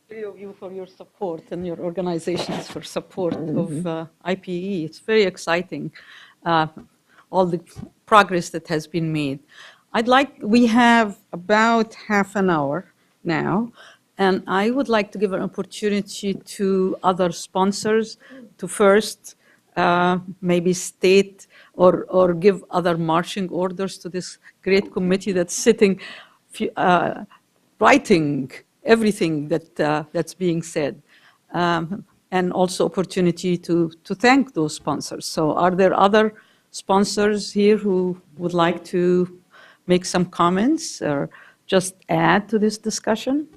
Three of you for your support and your organizations for support of IPE. It's very exciting, all the progress that has been made. We have about half an hour now, and I would like to give an opportunity to other sponsors to first maybe state or give other marching orders to this great committee that's sitting, writing everything that's being said, and also opportunity to thank those sponsors. So are there other sponsors here who would like to make some comments or just add to this discussion?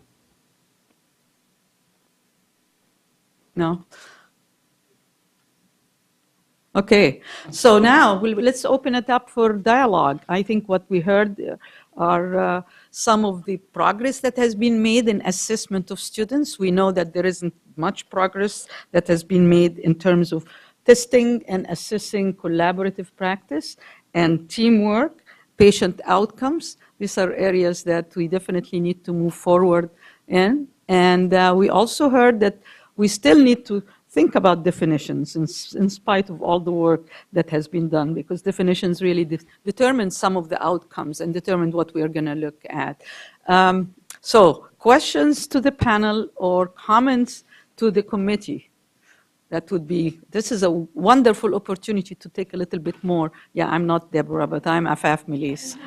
No? Okay, so now let's open it up for dialogue. I think what we heard are some of the progress that has been made in assessment of students. We know that there isn't much progress that has been made in terms of testing and assessing collaborative practice and teamwork, patient outcomes. These are areas that we definitely need to move forward in. And we also heard that we still need to think about definitions in spite of all the work that has been done, because definitions really determine some of the outcomes and determine what we are going to look at. So questions to the panel or comments to the committee? This is a wonderful opportunity to take a little bit more. Yeah, I'm not Deborah, but I'm Afaf Melis.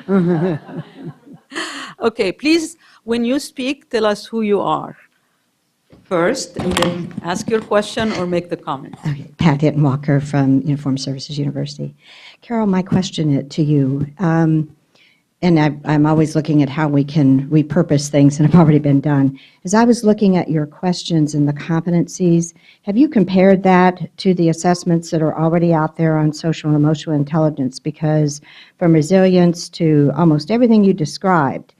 Okay, please, when you speak, tell us who you are first, and then ask your question or make the comment. Okay. Pat Hittenwalker from Uniformed Services University. Carol, my question to you, and I'm always looking at how we can repurpose things that have already been done. As I was looking at your questions and the competencies, have you compared that to the assessments that are already out there on social and emotional intelligence? Because from resilience to almost everything you described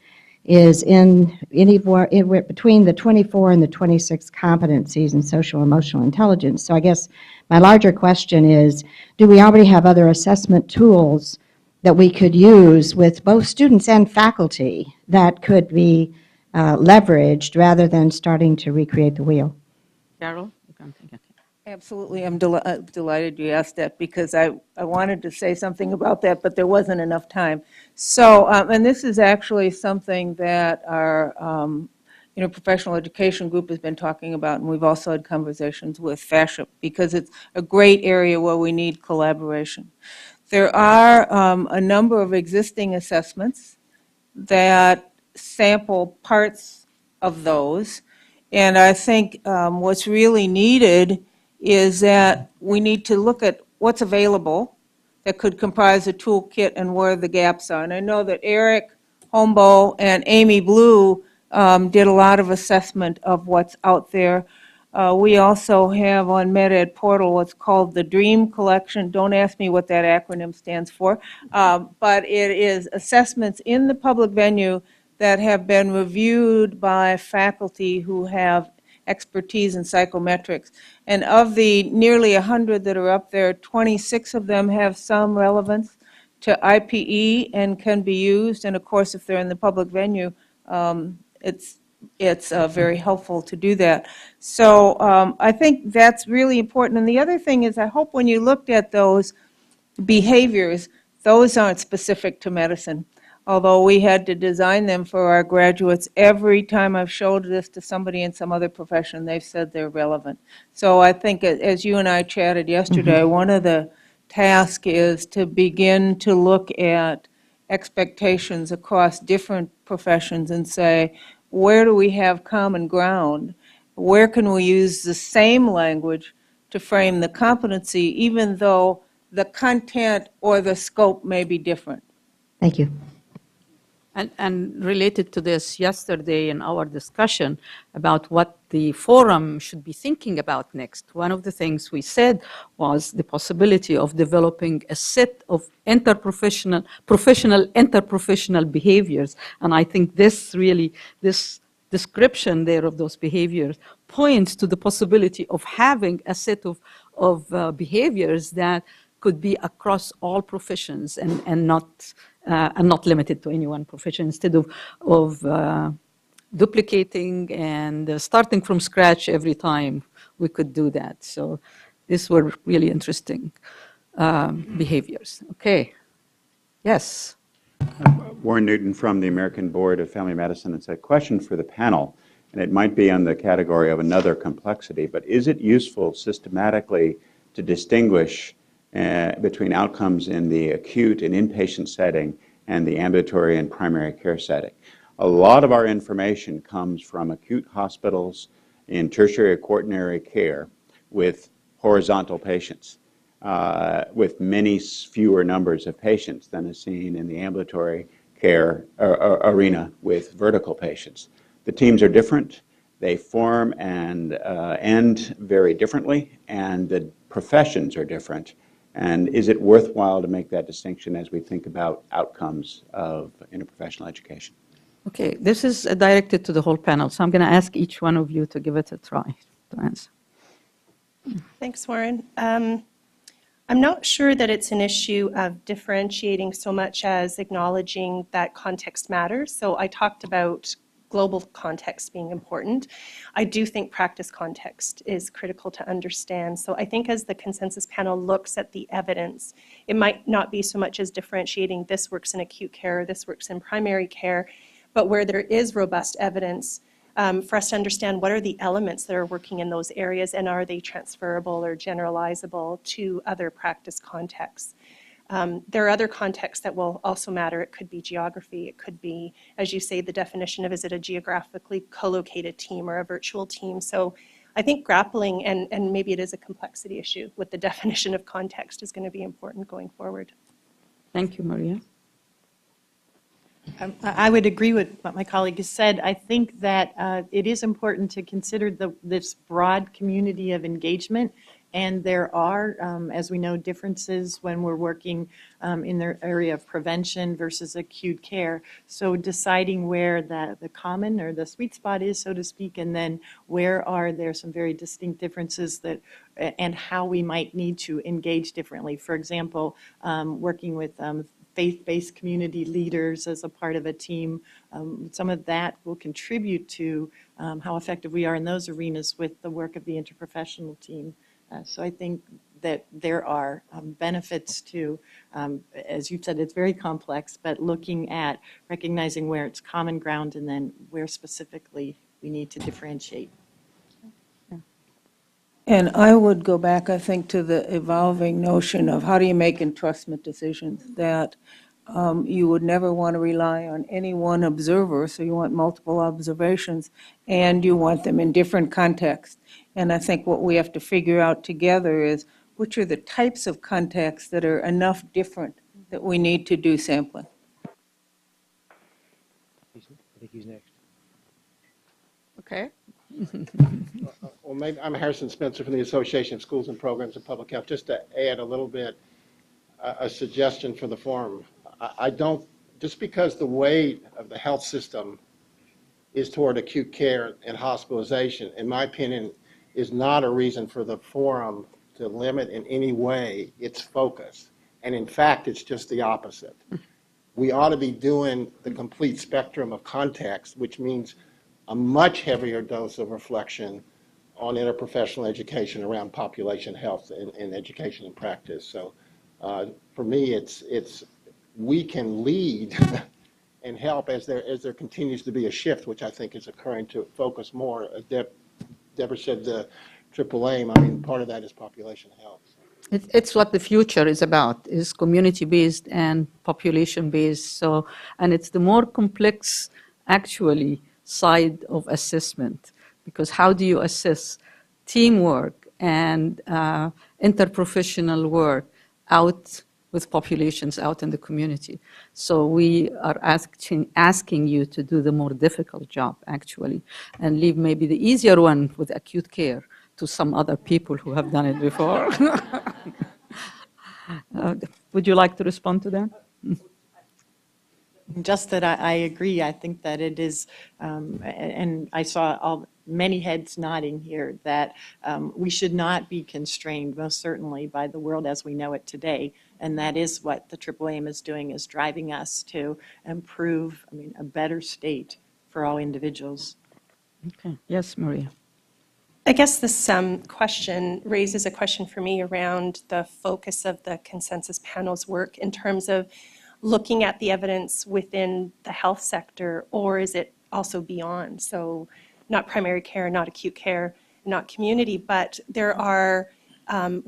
is in anywhere between the 24 and the 26 competencies in social emotional intelligence. So I guess my larger question is, do we already have other assessment tools that we could use with both students and faculty that could be leveraged rather than starting to recreate the wheel? Carol, you can take it. Absolutely. I'm delighted you asked that, because I wanted to say something about that, but there wasn't enough time. So, and this is actually something that our professional education group has been talking about, and we've also had conversations with FASHIP, because it's a great area where we need collaboration. There are a number of existing assessments that sample parts of those, and I think what's really needed is that we need to look at what's available that could comprise a toolkit and where the gaps are. And I know that Eric Hombo and Amy Blue did a lot of assessment of what's out there. We also have on MedEd Portal what's called the DREAM Collection. Don't ask me what that acronym stands for, but it is assessments in the public venue that have been reviewed by faculty who have expertise in psychometrics. And of the nearly 100 that are up there, 26 of them have some relevance to IPE and can be used. And of course, if they're in the public venue, it's very helpful to do that. So I think that's really important. And the other thing is, I hope when you looked at those behaviors, those aren't specific to medicine. Although we had to design them for our graduates, every time I've showed this to somebody in some other profession, they've said they're relevant. So I think, as you and I chatted yesterday, one of the tasks is to begin to look at expectations across different professions and say, where do we have common ground? Where can we use the same language to frame the competency, even though the content or the scope may be different? Thank you. And related to this, yesterday in our discussion about what the forum should be thinking about next, one of the things we said was the possibility of developing a set of interprofessional behaviors. And I think this description there of those behaviors points to the possibility of having a set of behaviors that could be across all professions and not limited to any one profession, instead of duplicating and starting from scratch every time we could do that. So these were really interesting behaviors. Okay. Yes. Warren Newton from the American Board of Family Medicine. It's a question for the panel, and it might be on the category of another complexity, but is it useful systematically to distinguish between outcomes in the acute and inpatient setting and the ambulatory and primary care setting? A lot of our information comes from acute hospitals in tertiary or quaternary care with horizontal patients. With many fewer numbers of patients than is seen in the ambulatory care arena with vertical patients. The teams are different. They form and end very differently, and the professions are different. And is it worthwhile to make that distinction as we think about outcomes of interprofessional education? Okay, this is directed to the whole panel, so I'm going to ask each one of you to give it a try to answer. Thanks, Warren. I'm not sure that it's an issue of differentiating so much as acknowledging that context matters. So I talked about global context being important. I do think practice context is critical to understand. So I think as the consensus panel looks at the evidence, it might not be so much as differentiating this works in acute care, this works in primary care, but where there is robust evidence, for us to understand what are the elements that are working in those areas and are they transferable or generalizable to other practice contexts. There are other contexts that will also matter. It could be geography. It could be, as you say, the definition of is it a geographically co-located team or a virtual team. So I think grappling, and maybe it is a complexity issue with the definition of context is going to be important going forward. Thank you, Maria. I would agree with what my colleague has said. I think that it is important to consider this broad community of engagement, and there are, as we know, differences when we're working in the area of prevention versus acute care. So deciding where the common or the sweet spot is, so to speak, and then where are there some very distinct differences that and how we might need to engage differently. For example, working with faith-based community leaders as a part of a team. Some of that will contribute to how effective we are in those arenas with the work of the interprofessional team. So I think that there are benefits to, as you said, it's very complex, but looking at recognizing where it's common ground and then where specifically we need to differentiate. And I would go back, I think, to the evolving notion of how do you make entrustment decisions, that you would never want to rely on any one observer, so you want multiple observations, and you want them in different contexts. And I think what we have to figure out together is which are the types of contexts that are enough different that we need to do sampling. I think he's next. Okay. Well, maybe I'm Harrison Spencer from the Association of Schools and Programs of Public Health. Just to add a little bit, a suggestion for the forum. I don't, just because the weight of the health system is toward acute care and hospitalization, in my opinion, is not a reason for the forum to limit in any way its focus. And in fact, it's just the opposite. We ought to be doing the complete spectrum of context, which means a much heavier dose of reflection on interprofessional education around population health and education and practice. So for me, it's we can lead and help as there continues to be a shift, which I think is occurring to focus more. As Deborah said, the triple aim, I mean, part of that is population health. It's what the future is about, is community-based and population-based. So, and it's the more complex, actually, side of assessment, because how do you assess teamwork and interprofessional work out with populations out in the community? So we are asking you to do the more difficult job, actually, and leave maybe the easier one with acute care to some other people who have done it before. Would you like to respond to that? Just that I agree. I think that it is, and I saw many heads nodding here, that we should not be constrained, most certainly, by the world as we know it today. And that is what the Triple Aim is doing, is driving us to improve, a better state for all individuals. Okay. Yes, Maria. I guess this question raises a question for me around the focus of the consensus panel's work in terms of looking at the evidence within the health sector, or is it also beyond? So not primary care, not acute care, not community, but there are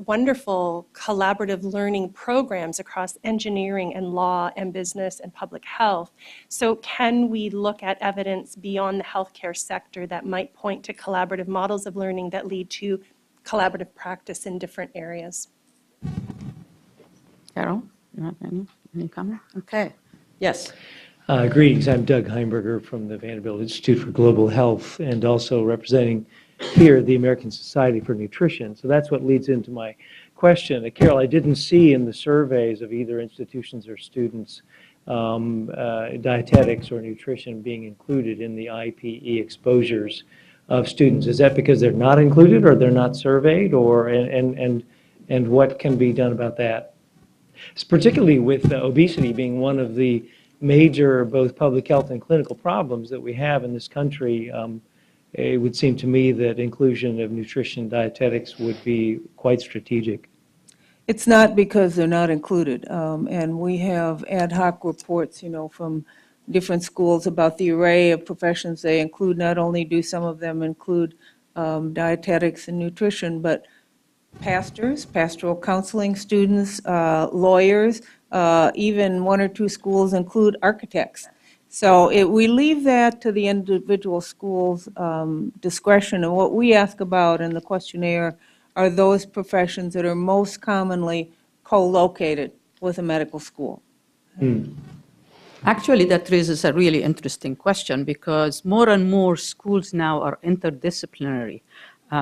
wonderful collaborative learning programs across engineering and law and business and public health. So can we look at evidence beyond the healthcare sector that might point to collaborative models of learning that lead to collaborative practice in different areas? Carol, you have any comment? Okay. Yes. Greetings. I'm Doug Heimberger from the Vanderbilt Institute for Global Health and also representing here the American Society for Nutrition. So that's what leads into my question. Carol, I didn't see in the surveys of either institutions or students dietetics or nutrition being included in the IPE exposures of students. Is that because they're not included or they're not surveyed, or and what can be done about that? It's particularly with obesity being one of the major both public health and clinical problems that we have in this country. It would seem to me that inclusion of nutrition dietetics would be quite strategic. It's not because they're not included, and we have ad hoc reports, from different schools about the array of professions they include. Not only do some of them include dietetics and nutrition, but pastors, pastoral counseling students, lawyers, even one or two schools include architects. So we leave that to the individual school's discretion, and what we ask about in the questionnaire are those professions that are most commonly co-located with a medical school. Actually, that raises a really interesting question because more and more schools now are interdisciplinary.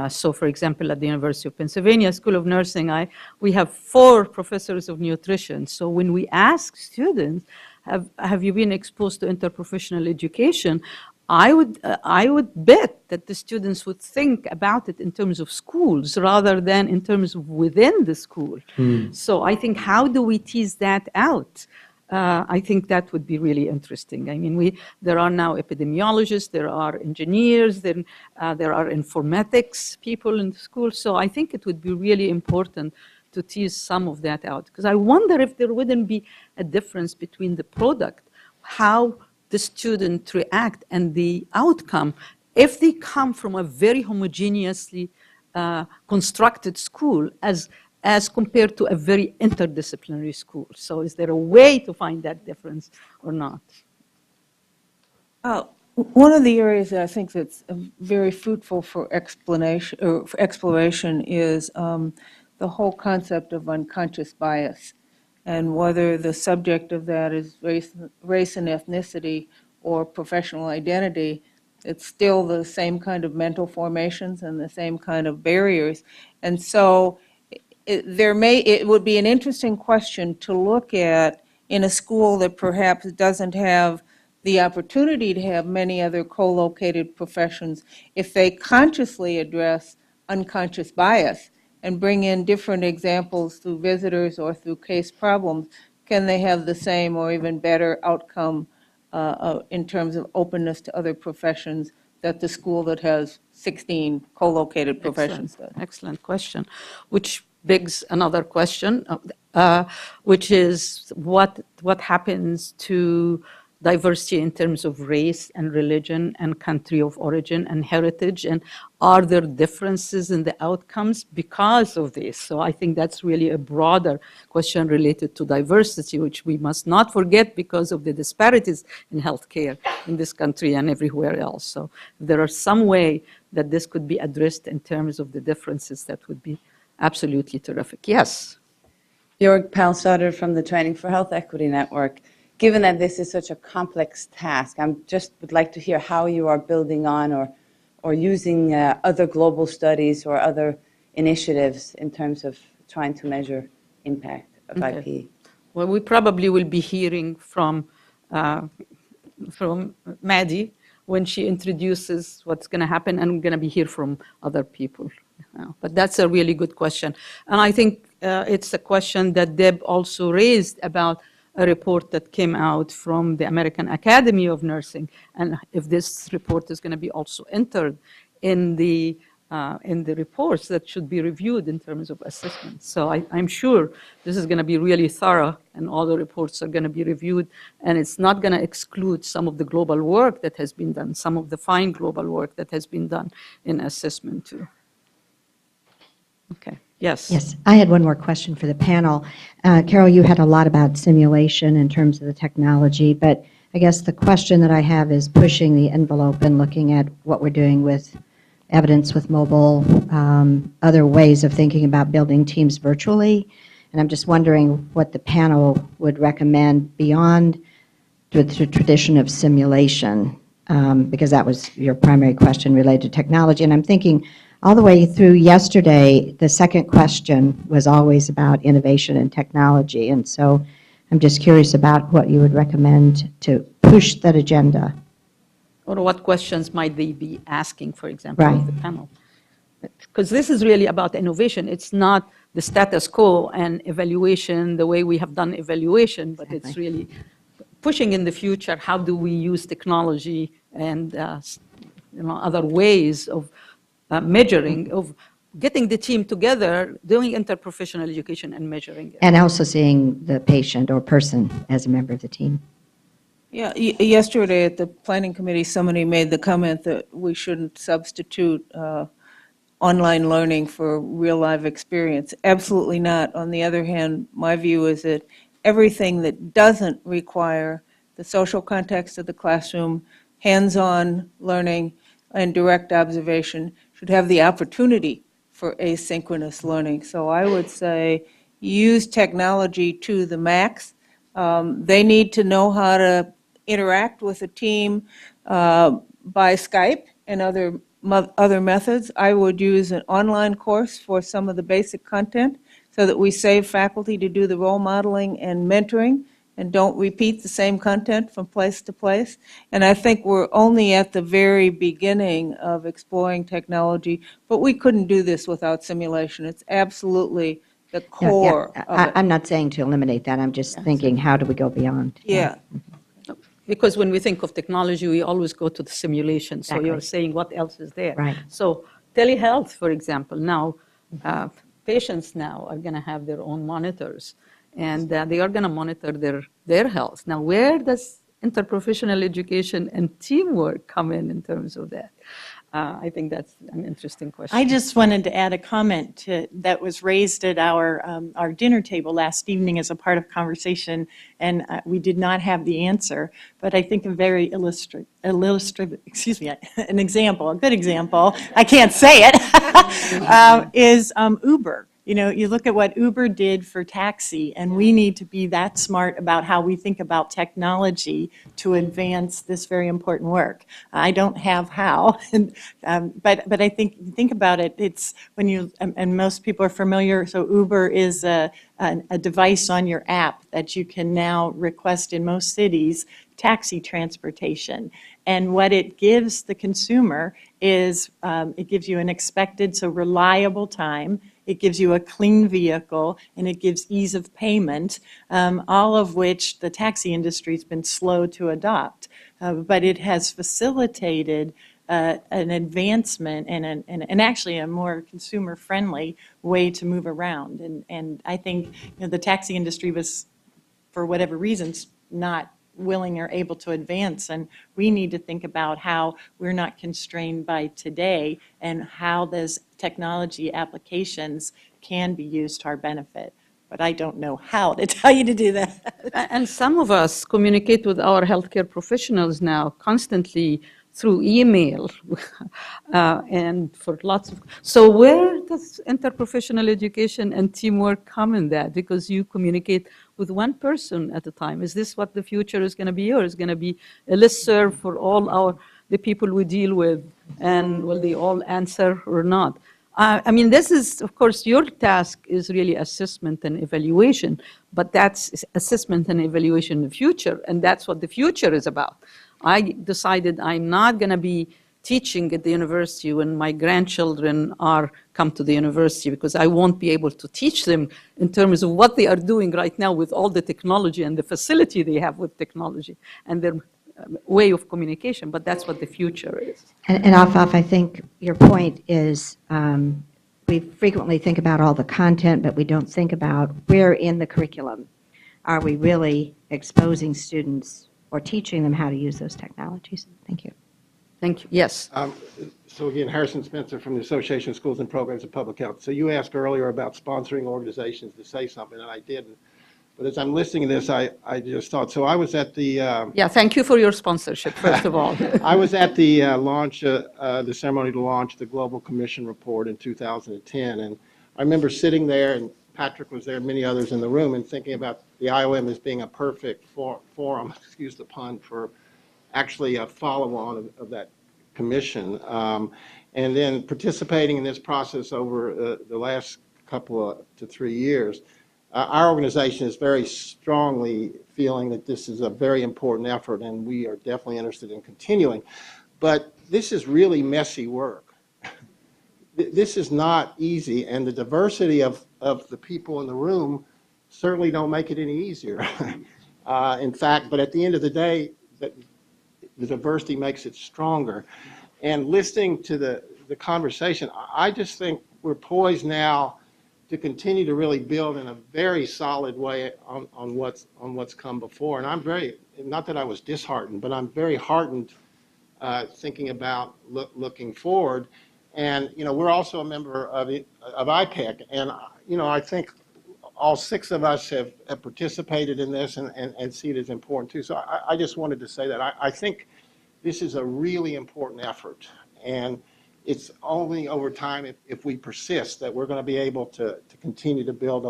So, for example, at the University of Pennsylvania School of Nursing, we have 4 professors of nutrition. So when we ask students, have you been exposed to interprofessional education? I would bet that the students would think about it in terms of schools rather than in terms of within the school. So I think, how do we tease that out? I think that would be really interesting. I mean, there are now epidemiologists, there are engineers, there are informatics people in the school. So I think it would be really important to tease some of that out, because I wonder if there wouldn't be a difference between the product, how the student react, and the outcome if they come from a very homogeneously constructed school as compared to a very interdisciplinary school. So is there a way to find that difference or not? One of the areas that I think that's very fruitful for explanation or for exploration is the whole concept of unconscious bias, and whether the subject of that is race and ethnicity or professional identity. It's still the same kind of mental formations and the same kind of barriers. And so it would be an interesting question to look at in a school that perhaps doesn't have the opportunity to have many other co-located professions, if they consciously address unconscious bias and bring in different examples through visitors or through case problems, can they have the same or even better outcome in terms of openness to other professions that the school that has 16 co-located professions does? Excellent question, which begs another question, which is what happens to diversity in terms of race and religion and country of origin and heritage, and are there differences in the outcomes because of this? So I think that's really a broader question related to diversity, which we must not forget because of the disparities in healthcare in this country and everywhere else. So if there are some way that this could be addressed in terms of the differences, that would be absolutely terrific. Yes. Bjorg Palsauder from the Training for Health Equity Network. Given that this is such a complex task, I just would like to hear how you are building on or using other global studies or other initiatives in terms of trying to measure impact of IP. Well, we probably will be hearing from Maddie when she introduces what's going to happen, and we're going to be hear from other people. But that's a really good question. And I think it's a question that Deb also raised about a report that came out from the American Academy of Nursing, and if this report is going to be also entered in the reports that should be reviewed in terms of assessment. So I'm sure this is going to be really thorough, and all the reports are going to be reviewed, and it's not going to exclude some of the global work that has been done, some of the fine global work that has been done in assessment too. Okay. Yes. Yes, I had one more question for the panel. Carol, you had a lot about simulation in terms of the technology, but I guess the question that I have is pushing the envelope and looking at what we're doing with evidence with mobile, other ways of thinking about building teams virtually. And I'm just wondering what the panel would recommend beyond the tradition of simulation, because that was your primary question related to technology. And I'm thinking, all the way through yesterday, the second question was always about innovation and technology. And so I'm just curious about what you would recommend to push that agenda. Or what questions might they be asking, for example, Right. of the panel? Because this is really about innovation. It's not the status quo and evaluation the way we have done evaluation, but it's Exactly. really pushing in the future, how do we use technology and other ways of measuring, of getting the team together, doing interprofessional education and measuring it. And also seeing the patient or person as a member of the team. Yeah, yesterday at the planning committee, somebody made the comment that we shouldn't substitute online learning for real life experience. Absolutely not. On the other hand, my view is that everything that doesn't require the social context of the classroom, hands-on learning, and direct observation should have the opportunity for asynchronous learning. So I would say use technology to the max. They need to know how to interact with a team by Skype and other methods. I would use an online course for some of the basic content so that we save faculty to do the role modeling and mentoring and don't repeat the same content from place to place. And I think we're only at the very beginning of exploring technology, but we couldn't do this without simulation. It's absolutely the core of it. I'm not saying to eliminate that. I'm just thinking, how do we go beyond? Yeah. Because when we think of technology, we always go to the simulation. So Exactly. you're saying what else is there? Right. So telehealth, for example, now patients now are going to have their own monitors, and they are going to monitor their health. Now, where does interprofessional education and teamwork come in terms of that? I think that's an interesting question. I just wanted to add a comment that was raised at our dinner table last evening as a part of conversation, and we did not have the answer, but I think a very illustrative, an example, a good example, I can't say it, is Uber. You know, you look at what Uber did for taxi, and we need to be that smart about how we think about technology to advance this very important work. I don't have how, but I think about it. It's when you and most people are familiar. So Uber is a device on your app that you can now request in most cities taxi transportation. And what it gives the consumer is it gives you an expected, so reliable time. It gives you a clean vehicle, and it gives ease of payment, all of which the taxi industry has been slow to adopt. But it has facilitated an advancement and actually a more consumer-friendly way to move around. And I think the taxi industry was, for whatever reasons, not willing or able to advance, and we need to think about how we're not constrained by today and how those technology applications can be used to our benefit. But I don't know how to tell you to do that. And some of us communicate with our healthcare professionals now constantly through email and for lots of, so where does interprofessional education and teamwork come in that? Because you communicate with one person at a time. Is this what the future is going to be, or is it going to be a listserv for all the people we deal with, and will they all answer or not? I mean, this is, of course, your task is really assessment and evaluation, but that's assessment and evaluation in the future, and that's what the future is about. I decided I'm not going to be teaching at the university when my grandchildren come to the university, because I won't be able to teach them in terms of what they are doing right now with all the technology and the facility they have with technology and their way of communication, but that's what the future is. And Afaf, I think your point is we frequently think about all the content, but we don't think about where in the curriculum are we really exposing students or teaching them how to use those technologies. Thank you. Thank you. Yes. So again, Harrison Spencer from the Association of Schools and Programs of Public Health. So you asked earlier about sponsoring organizations to say something, and I didn't. But as I'm listening to this, I just thought, so I was at the... Yeah, thank you for your sponsorship, first of all. I was at the the ceremony to launch the Global Commission report in 2010, and I remember sitting there, and Patrick was there, and many others in the room, and thinking about the IOM as being a perfect forum, excuse the pun, for actually a follow-on of that commission. And then participating in this process over the last couple to 3 years, our organization is very strongly feeling that this is a very important effort, and we are definitely interested in continuing. But this is really messy work. This is not easy, and the diversity of the people in the room certainly don't make it any easier. In fact, but at the end of the day, the diversity makes it stronger. And listening to the conversation, I just think we're poised now to continue to really build in a very solid way on what's come before. And I'm very, not that I was disheartened, but I'm very heartened thinking about looking forward. And, you know, we're also a member of IPEC. And, you know, I think all 6 of us have participated in this and see it as important too. So I just wanted to say that. I think this is a really important effort. And it's only over time, if we persist, that we're going to be able to continue to build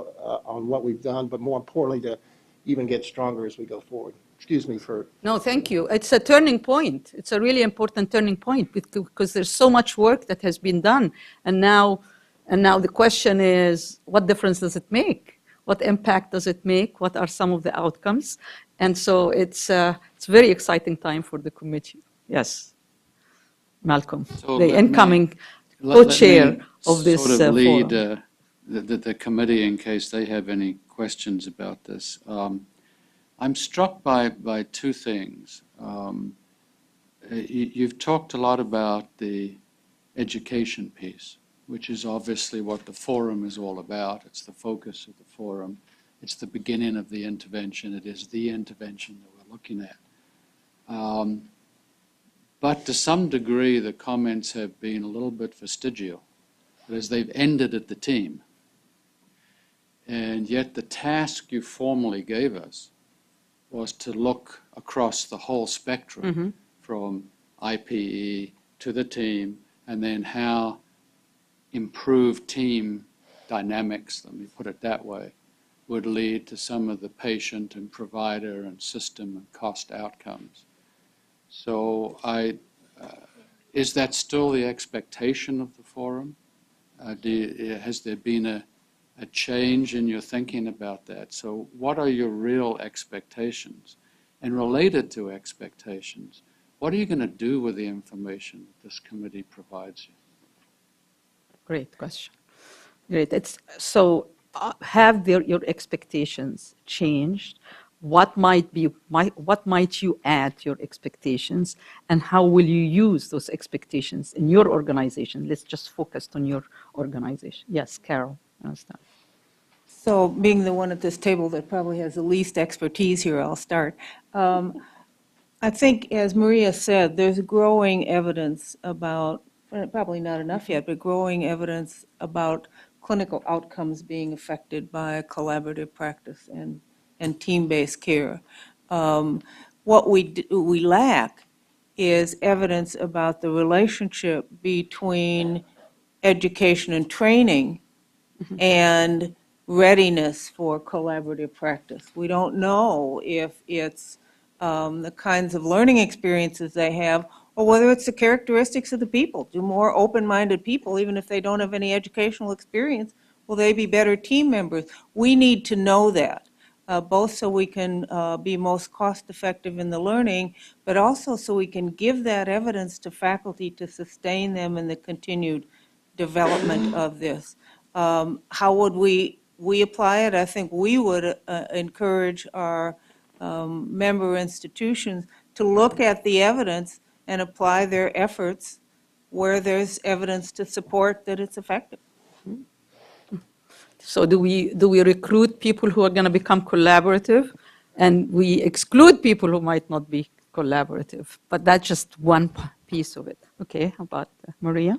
on what we've done, but more importantly, to even get stronger as we go forward. Excuse me for... No, thank you. It's a turning point. It's a really important turning point because there's so much work that has been done. And now the question is, what difference does it make? What impact does it make? What are some of the outcomes? And so it's a very exciting time for the committee. Yes. Malcolm, So the let incoming me co-chair of this sort of lead forum. the committee in case they have any questions about this. I'm struck by 2 things. You've talked a lot about the education piece, which is obviously what the forum is all about. It's the focus of the forum. It's the beginning of the intervention. It is the intervention that we're looking at. But to some degree, the comments have been a little bit fastidious, as they've ended at the team. And yet the task you formally gave us was to look across the whole spectrum from IPE to the team, and then how improved team dynamics, let me put it that way, would lead to some of the patient and provider and system and cost outcomes. So is that still the expectation of the forum? Has there been a change in your thinking about that? So what are your real expectations? And related to expectations, what are you going to do with the information this committee provides you? Great question. Great. Have your expectations changed? What might you add to your expectations, and how will you use those expectations in your organization? Let's just focus on your organization. Yes, Carol. Understand. So being the one at this table that probably has the least expertise here, I'll start. I think, as Maria said, there's growing evidence about, probably not enough yet, but growing evidence about clinical outcomes being affected by collaborative practice and team-based care. What we lack is evidence about the relationship between education and training and readiness for collaborative practice. We don't know if it's the kinds of learning experiences they have, or whether it's the characteristics of the people. Do more open-minded people, even if they don't have any educational experience, will they be better team members? We need to know that. both so we can be most cost-effective in the learning, but also so we can give that evidence to faculty to sustain them in the continued development of this. How would we apply it? I think we would encourage our member institutions to look at the evidence and apply their efforts where there's evidence to support that it's effective. So do we recruit people who are going to become collaborative, and we exclude people who might not be collaborative? But that's just one piece of it. Okay, how about Maria?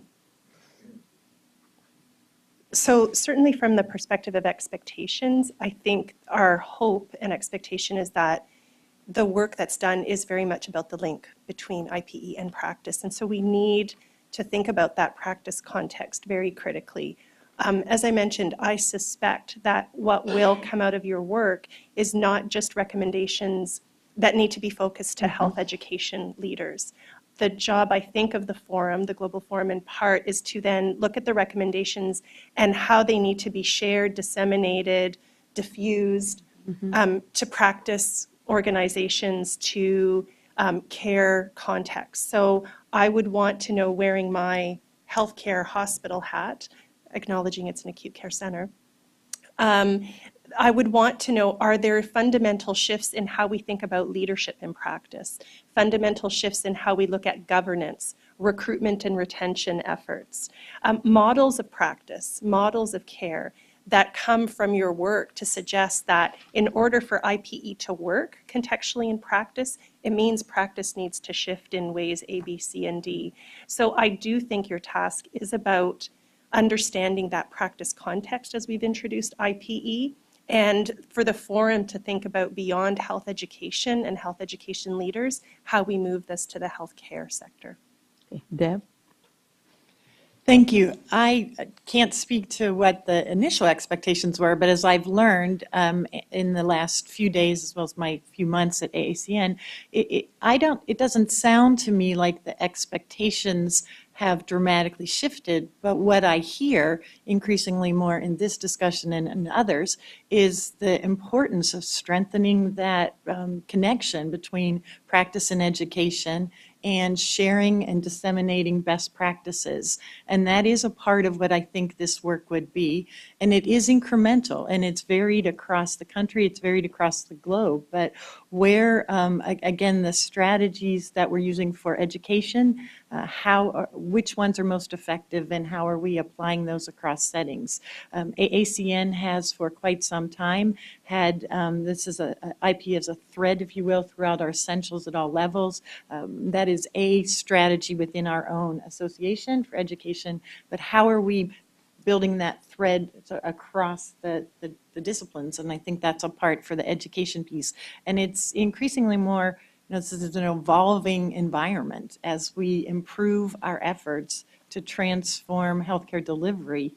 So certainly from the perspective of expectations, I think our hope and expectation is that the work that's done is very much about the link between IPE and practice. And so we need to think about that practice context very critically. As I mentioned, I suspect that what will come out of your work is not just recommendations that need to be focused to health education leaders. The job, I think, of the forum, the Global Forum in part, is to then look at the recommendations and how they need to be shared, disseminated, diffused to practice organizations, to care contexts. So I would want to know, wearing my healthcare hospital hat, acknowledging it's an acute care center, I would want to know, are there fundamental shifts in how we think about leadership in practice, fundamental shifts in how we look at governance, recruitment and retention efforts, models of practice, models of care that come from your work to suggest that in order for IPE to work contextually in practice, it means practice needs to shift in ways A, B, C, and D. So I do think your task is about understanding that practice context as we've introduced IPE, and for the forum to think about beyond health education and health education leaders, how we move this to the healthcare sector. Okay. Deb? Thank you. I can't speak to what the initial expectations were, but as I've learned in the last few days, as well as my few months at AACN, it doesn't sound to me like the expectations have dramatically shifted, but what I hear increasingly more in this discussion and others is the importance of strengthening that connection between practice and education and sharing and disseminating best practices. And that is a part of what I think this work would be. And it is incremental, and it's varied across the country, it's varied across the globe. But where, again, the strategies that we're using for education, which ones are most effective, and how are we applying those across settings? AACN has for quite some time had, this is IP as a thread, if you will, throughout our essentials at all levels. That is a strategy within our own association for education, but how are we building that thread across the disciplines? And I think that's a part for the education piece. And it's increasingly more, this is an evolving environment as we improve our efforts to transform healthcare delivery.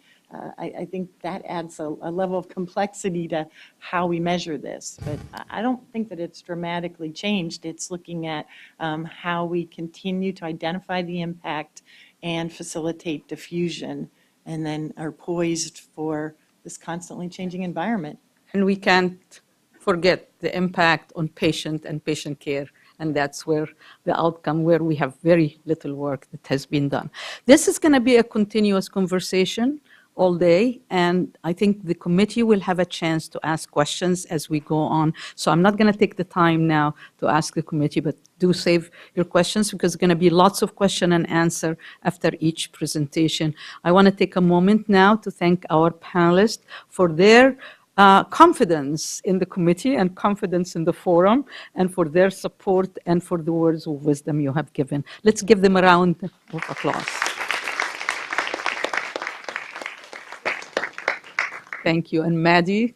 I think that adds a level of complexity to how we measure this. But I don't think that it's dramatically changed. It's looking at how we continue to identify the impact and facilitate diffusion, and then are poised for this constantly changing environment. And we can't forget the impact on patient and patient care. And that's where the outcome, where we have very little work that has been done. This is going to be a continuous conversation all day, and I think the committee will have a chance to ask questions as we go on. So I'm not going to take the time now to ask the committee, but do save your questions, because there's going to be lots of question and answer after each presentation. I want to take a moment now to thank our panelists for their confidence in the committee and confidence in the forum, and for their support and for the words of wisdom you have given. Let's give them a round of applause. Thank you. And Maddie,